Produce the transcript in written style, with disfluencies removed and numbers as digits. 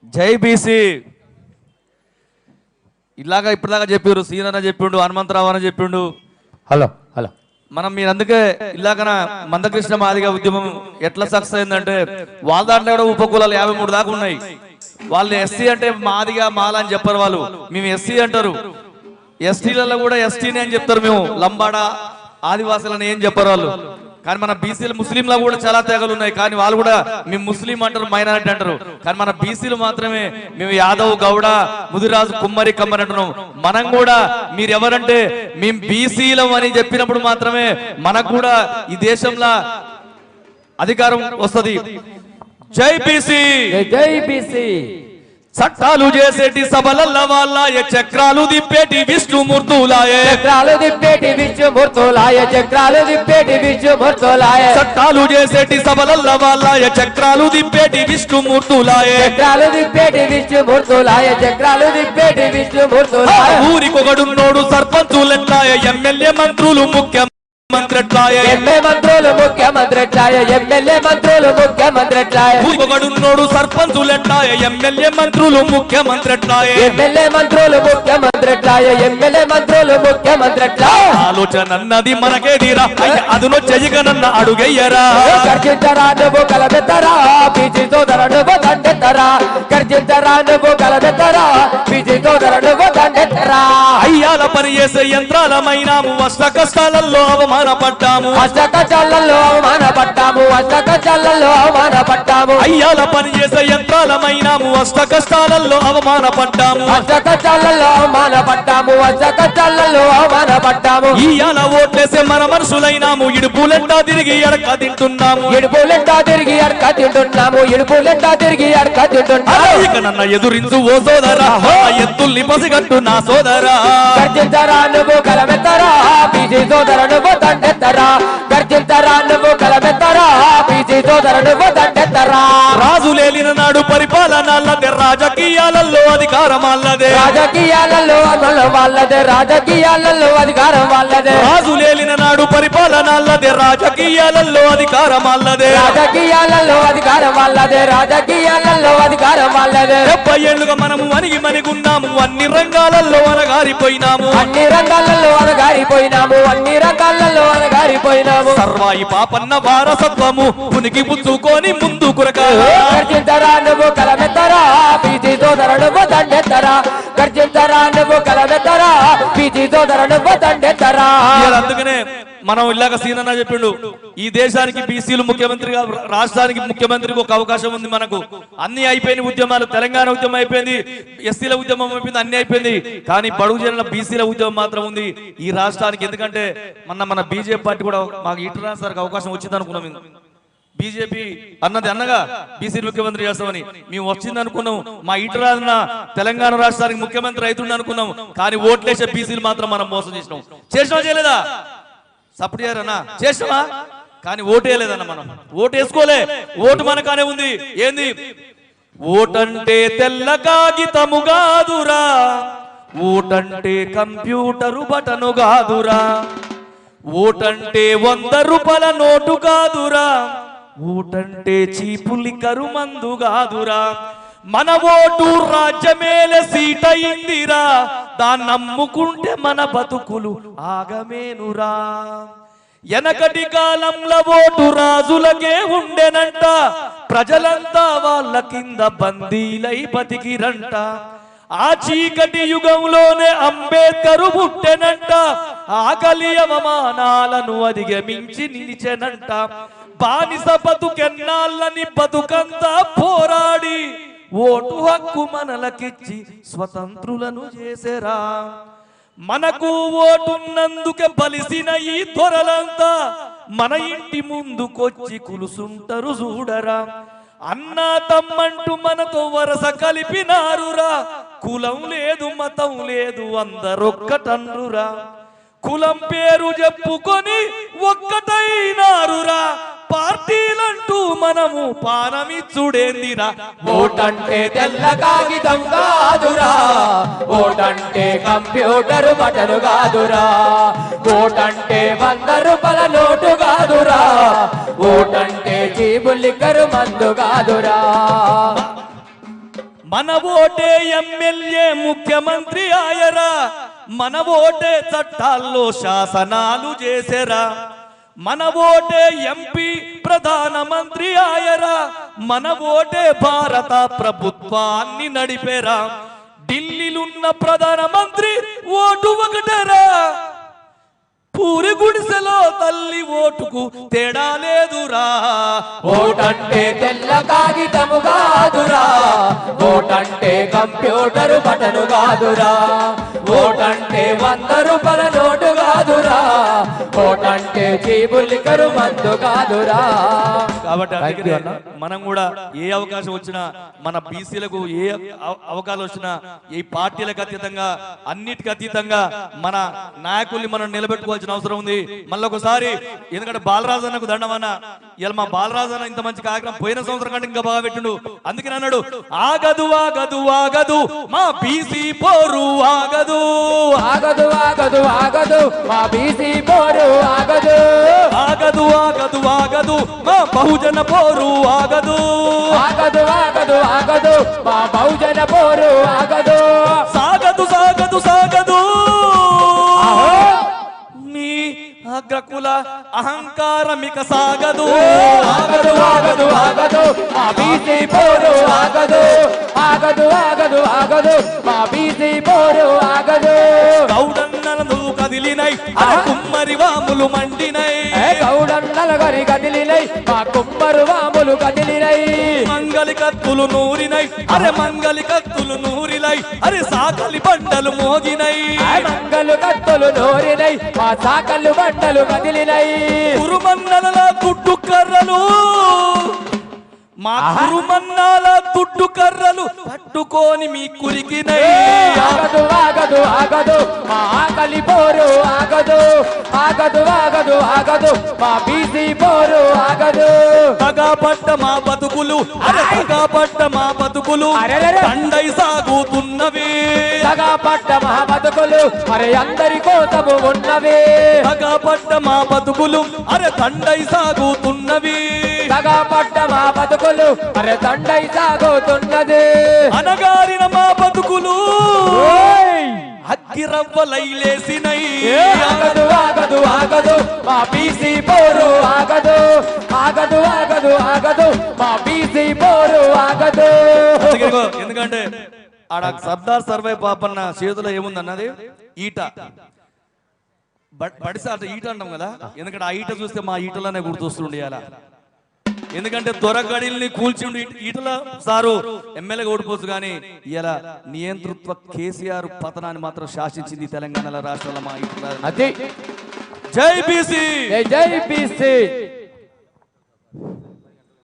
జై బీసీ. ఇలాగా ఇప్పటిదాకా చెప్పారు, సీనన్న చెప్పిండు, హనుమంతరావు అని చెప్పిండు. హలో హలో మనం మీరు అందుకే ఇలాగన మందకృష్ణ మాదిగ ఉద్యమం ఎట్లా సక్సెస్ అయిందంటే వాళ్ళ దాంట్లో కూడా ఉపకులాలు 53 దాకా ఉన్నాయి. వాళ్ళు ఎస్సీ అంటే మాదిగా మాల అని చెప్పరు, వాళ్ళు మేము ఎస్సీ అంటారు. ఎస్టీలలో కూడా ఎస్టీని అని చెప్తారు, మేము లంబాడ ఆదివాసులని ఏం చెప్పరు వాళ్ళు. కానీ మన బీసీలు ముస్లింలు కూడా చాలా తెగలు ఉన్నాయి, కానీ వాళ్ళు కూడా మేము ముస్లిం అంటారు, మైనారిటీ అంటారు. కానీ మన బీసీలు మాత్రమే మేము యాదవ్, గౌడ, ముదిరాజు, కుమ్మరి, కమ్మరి అంటున్నాం. మనం కూడా మీరు ఎవరంటే మేము బీసీలం అని చెప్పినప్పుడు మాత్రమే మనకు కూడా ఈ దేశంలో అధికారం వస్తుంది. జై బీసీ, జై బీసీ. చట్టాలు చేసేటి సభలల్ల వాళ్ళ చక్రాలు దిప్పేటి విష్ణుమూర్తులాయే, చక్రాలు దిప్పేటి విష్ణుమూర్తులాయే, చక్రాలు దిప్పేటి విష్ణుమూర్తులాయే. చట్టాలు చేసేటి సభలల్ల వాళ్ళ చక్రాలు దిప్పేటి విష్ణుమూర్తులాయే, చక్రాలు దిప్పేటి విష్ణుమూర్తులాయే, చక్రాలు దిప్పేటి విష్ణుమూర్తులాయే. ఊరికొకడున్నోడు సర్పంచులెట్లాయే, ఎమ్మెల్యే మంత్రులు ముఖ్యమంత్రులు ముఖ్యమంత్రి, ఎమ్మెల్యే మంత్రులు ముఖ్యమంత్రి. ఊరికొకడున్నోడు సర్పంచులెట్లాయే, ఎమ్మెల్యే మంత్రులు ముఖ్యమంత్రి, ఎమ్మెల్యే మంత్రులు ముఖ్యమంత్రి, ఎమ్మెల్యే మంత్రులు ముఖ్యమంత్రి. ఆలోచన అన్నది మనకేదిరా, అదును చెయ్యగనన్న అడుగయ్యరా. గర్జించరా నువ్వు కలబెత్తరా, బీజీ సోదర నువ్వు దండెత్తరా. గర్జించరా నువ్వు కలబెత్తరా, బీజీ సోదర నువ్వు దండెత్తరా. అయ్యాల పని చేసే యంత్రాలమైనాము, అష్ట కష్టాలలో అవమానపడ్డాము, అష్ట కష్టాలలో అవమానపడ్డాము, అష్ట కష్టాలలో అవమానపడ్డాము. అయ్యాల పని చేసే యంత్రాలమైనాము, అష్ట కష్టాలలో అవమానపడ్డాము, అష్ట కష్టాలలో అవమానపడ్డాము, అష్ట కష్టాలలో అవమానపడ్డాము. ఇయ్యాల ఓట్లేసే మన మనుషులైనాము, ఇడుపులెంటా తిరిగి ఎడక తింటున్నాము, ఇడుపులెంటా తిరిగి అడక తింటున్నాము, ఇడుపులెంటా తిరిగి అడక తింటున్నాము. ఇక నన్న ఎదురించు ఓ సోదరా, ఎత్తుల్ని పసిగట్టు నా సోదరా. గర్జించరా నువ్వు కలబెత్తరా, బీజీ సోదర నువ్వు దండెత్తరా. గర్జించరా నువ్వు కలబెత్తరా, బీజీ సోదర నువ్వు దండెత్తరా. రాజులేలిన నాడు పరిపాలనల్లదే, రాజకీయాలలో అధికారం అల్లదే, రాజకీయాలలో అమలు వాళ్ళదే, రాజకీయాలలో అధికారం వాళ్ళదే. రాజులేలిన నాడు పరిపాలనల్లదే, రాజకీయాలలో అధికారం అల్లదే, రాజకీయాలలో అధికారం వాళ్ళదే, రాజకీయాలలో అధికారం వాళ్ళదే. 70 ఏళ్లుగా మనము మనిగున్నాము, అన్ని రంగాలలో అనగారిపోయినాము, అన్ని రంగాలలో అనగారిపోయినాము, అన్ని రంగాలలో అనగారిపోయినాము. సర్వాయి పాపన్న వారసత్వము పునికి పుచ్చుకొని ముందు కురకాల. గర్జించరా నువ్వు కలబెత్తరా, బీజీ సోదర నువ్వు దండెత్తరా. గర్జించరా నువ్వు కలబెత్తరా, బీజీ సోదర నువ్వు దండెత్తరా. అందుకనే మనం ఇలాగ సీనన్న చెప్పిండు, ఈ దేశానికి బీసీలు ముఖ్యమంత్రిగా, రాష్ట్రానికి ముఖ్యమంత్రికి ఒక అవకాశం ఉంది. మనకు అన్ని అయిపోయిన ఉద్యమాలు, తెలంగాణ ఉద్యమం అయిపోయింది, ఎస్సీల ఉద్యమం అయిపోయింది, అన్ని అయిపోయింది. కానీ బడుగు జనుల బీసీల ఉద్యమం మాత్రం ఉంది ఈ రాష్ట్రానికి. ఎందుకంటే మన బీజేపీ పార్టీ కూడా మాకు ఈటల సార్కి అవకాశం వచ్చింది అనుకున్నాం. బీజేపీ అన్నగా బీసీ ముఖ్యమంత్రి చేస్తామని మేము వచ్చింది అనుకున్నాం. మా ఈటల తెలంగాణ రాష్ట్రానికి ముఖ్యమంత్రి అవుతుంది అనుకున్నాం. కానీ ఓట్లేసే బీసీలు మాత్రం మనం మోసం చేసినాం. చేయలేదా? సపోర్ట్ చేయరన్నా, చేసినామా? కానీ ఓటు వేయలేదన్న. మనం ఓటు వేసుకోలే, ఓటు మనకానే ఉంది. ఏంది? ఓటంటే తెల్ల కాగితము కాదురా, ఓటంటే కంప్యూటరు బటను కాదురా, ఓటంటే 100 రూపాయల నోటు కాదురా, ఓటంటే చీపులికరు మందు కాదురా. మన ఓటు రాజ్యమేలే సీట్ అయిందిరా, దాన్ని నమ్ముకుంటే మన బతుకులు ఆగమేనురా. ఎనకటి కాలంలో ఓటు రాజులకే ఉండెనంట, ప్రజలంతా వాళ్ళ కింద బందీలై బతికిరంట. ఆ చీకటి యుగంలోనే అంబేద్కరు పుట్టెనంట, ఆకలి అవమానాలను అధిగమించి నిలిచెనంట. బానిస బతుకెన్నాళ్ళని బతుకంతా పోరాడి ఓటు హక్కు మనలకిచ్చి స్వతంత్రులను చేసేరా. మనకు ఓటున్నందుకే బలిసిన ఈ దొరలంతా మన ఇంటి ముందుకొచ్చి కులుసుంటారు చూడరా. అన్నా తమ్మంటూ మనతో వరస కలిపినారురా, కులం లేదు మతం లేదు అందరొక్కటన్రురా. కులం పేరు చెప్పుకొని ఒక్కటైనారురా, పార్టీలంటూ మనము పానమిచ్చుడేందిరా. ఓటంటే తెల్ల కాగితం కాదురా, ఓటంటే కంప్యూటర్ బటను కాదురా, ఓటంటే 100 రూపాయల నోటు కాదురా, ఓటంటే చీపులికరు మందు కాదురా. మన ఓటే ఎమ్మెల్యే ముఖ్యమంత్రి ఆయరా, మన ఓటే చట్టాల్లో శాసనాలు చేసేరా, మన ఓటే ఎంపీ ప్రధానమంత్రి ఆయరా, మన ఓటే భారత ప్రభుత్వాన్ని నడిపేరా, ఢిల్లీలున్న ప్రధానమంత్రి ఓటు ఒకటేరా, పూరి గుడిసెలో తల్లి ఓటుకు తేడా లేదురా, ఓటంటే తెల్ల కాగితము కాదురా, ఓటంటే కంప్యూటర్ బటను కాదురా, ఓటంటే 100 రూపాయల నోటు కాదురా, ఓటంటే చీపులికరు మందు కాదురా. కాబట్టి అందుకనే మనం కూడా ఏ అవకాశం వచ్చినా మన బీసీలకు ఏ అవకాశం వచ్చినా ఈ పార్టీలకు అతీతంగా అన్నిటికీ అతీతంగా మన నాయకుల్ని మనం నిలబెట్టుకోవాల్సిన అవసరం ఉంది. మళ్ళీ ఒకసారి ఎందుకంటే బాలరాజు అన్నకు దండమన్న, ఇలా మా బాలరాజు అన్న ఇంత మంచి కార్యక్రమం పోయిన సంవత్సరం కంటే ఇంకా బాగా పెట్టిండు. అందుకని అన్నాడు ఆగదు ఆగదు ఆగదు మా బీసీ పోరు ఆగదు, ఆగదు ఆగదు ఆగదు మా బీసీ పోరు ఆగదు, ఆగదు ఆగదు ఆగదు మా బహుజన పోరు ఆగదు, ఆగదు ఆగదు ఆగదు మా బహుజన పోరు ఆగదు, సాగదు సాగదు సాగదు ఆహో మీ అగ్రకుల అహంకారమిక సాగదు, ఆగదు ఆగదు ఆగదు మా బీసీ పోరు ఆగదు, ఆగదు ఆగదు ఆగదు మా బీసీ పోరు ఆగదు. గౌడన్నలు కదిలినై అరే కుమ్మరి వాములు మండినై, గౌడన్నల గరి కదిలినై మా కుమ్మరు వాములు కదిలినై, మంగలి కత్తులు నూరినై అరే మంగలి కత్తులు నూరినై, అరే సాకలి బండలు మోగినై, మంగలు కత్తులు నోరినై మా సాకలు బండలు కదిలినై, కురుమన్నల దుడ్డు కర్రలు మా కురుమన్నాల దుడ్డు కర్రలు పట్టుకొని మీ కురికినై, ఆగదు ఆగదు ఆగదు మా ఆకలి పోరు ఆగదు, ఆగదు ఆగదు ఆగదు మా బీసీ పోరు ఆగదు. తగపట్ట మా బతుకులు అరే తగపట్ట మా బతుకులు దండై సాగుతున్నవి, తగపట్ట మా బతుకులు మరి అందరి కోసము ఉన్నవి, తగపట్ట మా బతుకులు అరే దండై సాగుతున్నవి, తగపట్ట మా బతుకులు మరి దండై సాగుతున్నది, అనగారిన మా బతుకులు అగ్గిరవ్వలైలేసినై, ఆగదు ఆగదు ఆగదు మా బీసీ పోరు ఆగదు, ఆగదు ఆగదు ఆగదు మా బీసీ పోరు ఆగదు. ఎందుకంటే ఆడ సర్దార్ సర్వే పాపన్న చేతిలో ఏముంది అన్నది ఈట, బడిస అట్లా ఈట అంటాం కదా, ఎందుకంటే ఆ ఈట చూస్తే మా ఈటలోనే గుర్తొస్తుండే అలా, ఎందుకంటే దొరగడిల్ని కూల్చిండు ఈటల సారు ఎమ్మెల్యేగా ఓడిపోవచ్చు కానీ ఇలా నియంతృత్వ కేసీఆర్ పతనాన్ని మాత్రం శాసించింది తెలంగాణ రాష్ట్రంలో మా ఈటల. అది జై బీసీ జై బీసీ.